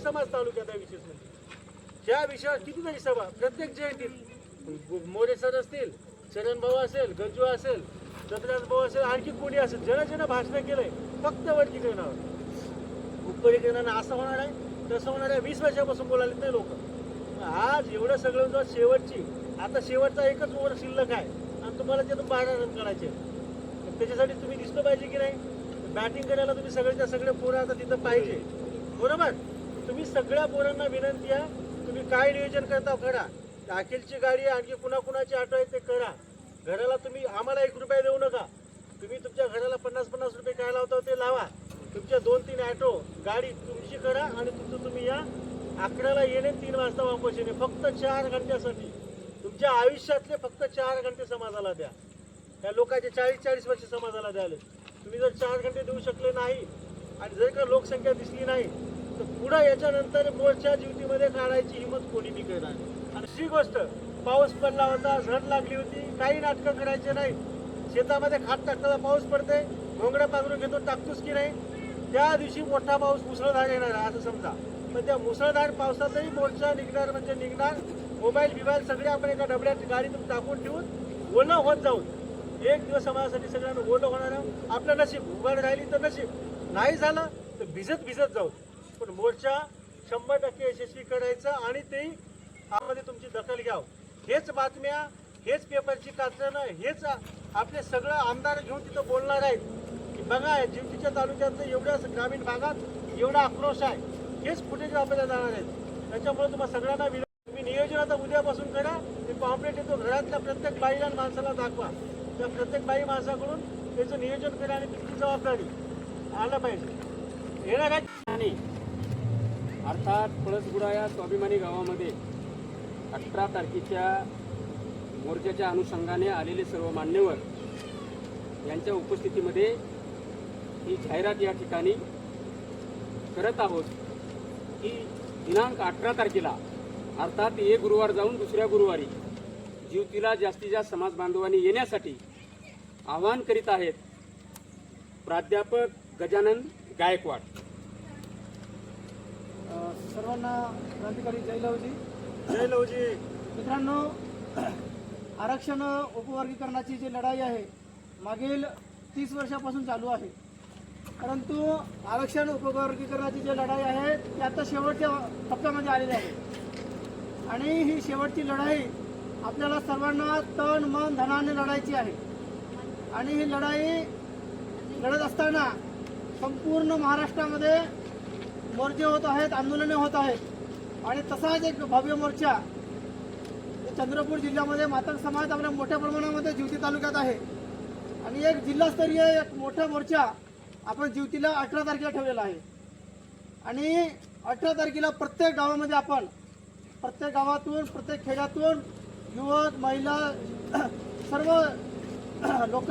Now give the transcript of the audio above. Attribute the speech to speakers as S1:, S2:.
S1: समाज तालुक्यात आहे विशेष म्हणजे. ज्या विषयावर कितीतरी सभा प्रत्येक जयंतीत मोरे सर असतील, चरण भाऊ असेल, गंजू असेल, दत्तराज भाऊ असेल, आणखी कोणी असेल, ज्यानं भाषण केलंय फक्त वर्गीकरणावर. उपवर्गीकरणानं असं होणार आहे तसं होणार आहे 20 वर्षापासून बोलायला नाही लोक. आज एवढं सगळं शेवटची आता शेवटचा एकच ओव्हर शिल्लक आहे आणि तुम्हाला त्यातून 12 रन करायचे. त्याच्यासाठी तुम्ही दिसलं पाहिजे की नाही. बॅटिंग करायला तुम्ही सगळ्याच्या सगळे पोरं आता तिथं पाहिजे, बरोबर. तुम्ही सगळ्या पोरांना विनंती आहे, तुम्ही काय नियोजन करता करा. अखिलची गाडी आणखी कुणाकुणाची ऑटो आहे ते करा. घराला तुम्ही आम्हाला 1 रुपया देऊ नका. तुम्ही तुमच्या घराला 50-50 रुपये काय लावता ते लावा. तुमच्या 2-3 ऑटो गाडी तुमची करा आणि तुमचं तुम्ही या. 11ला येणे, 3 वाजता वापस येणे, फक्त 4 घंट्यासाठी. तुमच्या आयुष्यातले फक्त 4 घंटे समाजाला द्या. त्या लोकांचे 40-40 वर्ष समाजाला द्याले. तुम्ही जर 4 घंटे देऊ शकले नाही आणि जर का लोकसंख्या दिसली नाही तर पुढे याच्यानंतर मोर्चा जीवतीमध्ये काढायची हिंमत कोणी नाही करणार. आणि दुसरी गोष्ट, पाऊस पडला होता, झड लागली होती, काही नाटकं करायचे नाही. शेतामध्ये खात टाकताना पाऊस पडते, घोंगड्या पांघरून घेतो, टाकतोस की नाही. त्या दिवशी मोठा पाऊस मुसळधार येणार असं समजा. पण त्या मुसळधार पावसातही मोर्चा निघणार म्हणजे निघणार. मोबाईल सगळे आपण एका डबड्यात गाडीतून टाकून ठेवून ओलं होत जाऊन एक दिवस समाजासाठी सगळ्यांना ओलं होणार. आपलं नशीब उघड राहिली तर नशीब, नाही झालं तर भिजत जाऊ. पण मोर्चा 100% यशस्वी करायचं आणि ते यामध्ये तुमची दखल घ्यावं. हेच बातम्या, हेच पेपरची कात्रणं, हेच आपले सगळं आमदार घेऊन तिथं बोलणार आहेत की बघा जिवतीच्या तालुक्यातलं एवढ्या ग्रामीण भागात एवढा आक्रोश आहे. हेच फुटेज आपल्याला जाणार आहेत. त्याच्यामुळे तुम्हाला सगळ्यांना तुम्ही नियोजन आता उद्यापासून करा. ते पॉम्पलेट येतो घरातल्या प्रत्येक बाईला आणि माणसाला दाखवा. त्या प्रत्येक बाई माणसाकडून त्याचं नियोजन करा आणि तुमची जबाबदारी आलं पाहिजे. येणार आहे
S2: अर्थात पळसगुडा या स्वाभिमानी गावामध्ये 18 तारखेच्या मोर्चाच्या अनुषंगाने आलेले सर्व मान्यवर यांच्या उपस्थितीमध्ये ही जाहिरात या ठिकाणी करत आहोत की दिनांक 18 तारखेला अर्थात एक गुरुवार जाऊन दुसऱ्या गुरुवारी जीवतीला जास्तीत जास्त समाज बांधवांनी येण्यासाठी आवाहन करीत आहेत प्राध्यापक गजानन गायकवाड.
S3: सर्वांना क्रांतिकारी जय लवजी.
S1: जय लवजी.
S3: मित्रांनो, आरक्षण उपवर्गीकरणाची जी लढाई आहे मागील 30 वर्षापासून चालू आहे. परंतु आरक्षण उपवर्गीकरणाची जी लढाई आहे ती आता शेवटच्या टप्प्यामध्ये आलेली आहे. आणि ही शेवटची लढाई आपल्याला सर्वांना तन मन धनाने लढायची आहे. आणि ही लढाई लढत असताना संपूर्ण महाराष्ट्रामध्ये मोर्चे होत आहेत, आंदोलने होत आहेत. आणि तसाच एक भव्य मोर्चा चंद्रपूर जिल्ह्यामध्ये मातंग समाज आपल्या मोठ्या प्रमाणामध्ये जिवती तालुक्यात आहे. आणि एक जिल्हास्तरीय एक मोठा मोर्चा आपण जिवतीला 18 तारखेला ठेवलेला आहे. आणि 18 तारखेला प्रत्येक गावामध्ये आपण प्रत्येक गावातून प्रत्येक खेड्यातून युवक महिला सर्व लोक